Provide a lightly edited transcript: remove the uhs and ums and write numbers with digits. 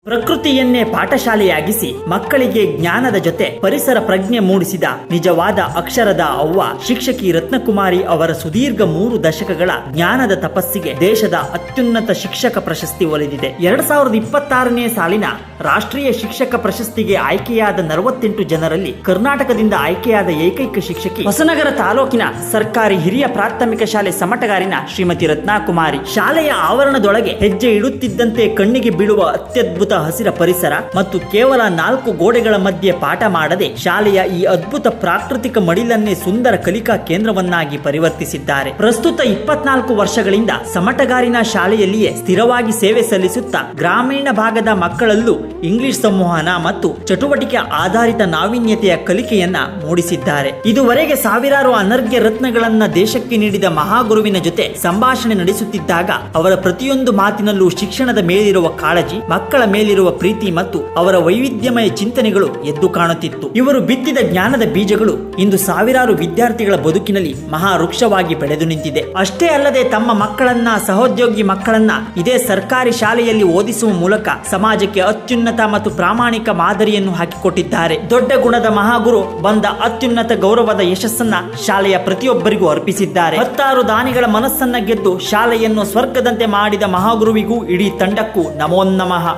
ಪ್ರಕೃತಿಯನ್ನೇ ಪಾಠಶಾಲೆಯಾಗಿಸಿ ಮಕ್ಕಳಿಗೆ ಜ್ಞಾನದ ಜೊತೆ ಪರಿಸರ ಪ್ರಜ್ಞೆ ಮೂಡಿಸಿದ ನಿಜವಾದ ಅಕ್ಷರದ ಅವ್ವ ಶಿಕ್ಷಕಿ ರತ್ನಕುಮಾರಿ ಅವರ ಸುದೀರ್ಘ 3 ದಶಕಗಳ ಜ್ಞಾನದ ತಪಸ್ಸಿಗೆ ದೇಶದ ಅತ್ಯುನ್ನತ ಶಿಕ್ಷಕ ಪ್ರಶಸ್ತಿ ಒಲಿದಿದೆ. 2026ನೇ ಸಾಲಿನ ರಾಷ್ಟ್ರೀಯ ಶಿಕ್ಷಕ ಪ್ರಶಸ್ತಿಗೆ ಆಯ್ಕೆಯಾದ 48 ಜನರಲ್ಲಿ ಕರ್ನಾಟಕದಿಂದ ಆಯ್ಕೆಯಾದ ಏಕೈಕ ಶಿಕ್ಷಕಿ ಹೊಸನಗರ ತಾಲೂಕಿನ ಸರ್ಕಾರಿ ಹಿರಿಯ ಪ್ರಾಥಮಿಕ ಶಾಲೆ ಸಮಟಗಾರಿನ ಶ್ರೀಮತಿ ರತ್ನಕುಮಾರಿ. ಶಾಲೆಯ ಆವರಣದೊಳಗೆ ಹೆಜ್ಜೆ ಇಡುತ್ತಿದ್ದಂತೆ ಕಣ್ಣಿಗೆ ಬೀಳುವ ಅತ್ಯದ್ಭುತ ಹಸಿರ ಪರಿಸರ ಮತ್ತು ಕೇವಲ 4 ಗೋಡೆಗಳ ಮಧ್ಯೆ ಪಾಠ ಮಾಡದೆ ಶಾಲೆಯ ಈ ಅದ್ಭುತ ಪ್ರಾಕೃತಿಕ ಮಡಿಲನ್ನೇ ಸುಂದರ ಕಲಿಕಾ ಕೇಂದ್ರವನ್ನಾಗಿ ಪರಿವರ್ತಿಸಿದ್ದಾರೆ. ಪ್ರಸ್ತುತ 24 ವರ್ಷಗಳಿಂದ ಸಮಟಗಾರಿನ ಶಾಲೆಯಲ್ಲಿಯೇ ಸ್ಥಿರವಾಗಿ ಸೇವೆ ಸಲ್ಲಿಸುತ್ತಾ ಗ್ರಾಮೀಣ ಭಾಗದ ಮಕ್ಕಳಲ್ಲೂ ಇಂಗ್ಲಿಷ್ ಸಂವಹನ ಮತ್ತು ಚಟುವಟಿಕೆ ಆಧಾರಿತ ನಾವೀನ್ಯತೆಯ ಕಲಿಕೆಯನ್ನ ಮೂಡಿಸಿದ್ದಾರೆ. ಇದುವರೆಗೆ ಸಾವಿರಾರು ಅನರ್ಘ್ಯ ರತ್ನಗಳನ್ನ ದೇಶಕ್ಕೆ ನೀಡಿದ ಮಹಾಗುರುವಿನ ಜೊತೆ ಸಂಭಾಷಣೆ ನಡೆಸುತ್ತಿದ್ದಾಗ ಅವರ ಪ್ರತಿಯೊಂದು ಮಾತಿನಲ್ಲೂ ಶಿಕ್ಷಣದ ಮೇಲಿರುವ ಕಾಳಜಿ, ಮಕ್ಕಳ ಮೇಲಿರುವ ಪ್ರೀತಿ ಮತ್ತು ಅವರ ವೈವಿಧ್ಯಮಯ ಚಿಂತನೆಗಳು ಎದ್ದು ಕಾಣುತ್ತಿತ್ತು. ಇವರು ಬಿತ್ತಿದ ಜ್ಞಾನದ ಬೀಜಗಳು ಇಂದು ಸಾವಿರಾರು ವಿದ್ಯಾರ್ಥಿಗಳ ಬದುಕಿನಲ್ಲಿ ಮಹಾವೃಕ್ಷವಾಗಿ ಬೆಳೆದು ನಿಂತಿದೆ. ಅಷ್ಟೇ ಅಲ್ಲದೆ ತಮ್ಮ ಮಕ್ಕಳನ್ನ, ಸಹೋದ್ಯೋಗಿ ಮಕ್ಕಳನ್ನ ಇದೇ ಸರ್ಕಾರಿ ಶಾಲೆಯಲ್ಲಿ ಓದಿಸುವ ಮೂಲಕ ಸಮಾಜಕ್ಕೆ ಅತ್ಯುನ್ನತ ಮತ್ತು ಪ್ರಾಮಾಣಿಕ ಮಾದರಿಯನ್ನು ಹಾಕಿಕೊಟ್ಟಿದ್ದಾರೆ. ದೊಡ್ಡ ಗುಣದ ಮಹಾಗುರು ಬಂದ ಅತ್ಯುನ್ನತ ಗೌರವದ ಯಶಸ್ಸನ್ನ ಶಾಲೆಯ ಪ್ರತಿಯೊಬ್ಬರಿಗೂ ಅರ್ಪಿಸಿದ್ದಾರೆ. 16 ದಾನಿಗಳ ಮನಸ್ಸನ್ನ ಗೆದ್ದು ಶಾಲೆಯನ್ನು ಸ್ವರ್ಗದಂತೆ ಮಾಡಿದ ಮಹಾಗುರುವಿಗೂ ಇಡೀ ತಂಡಕ್ಕೂ ನಮೋ ನಮಃ.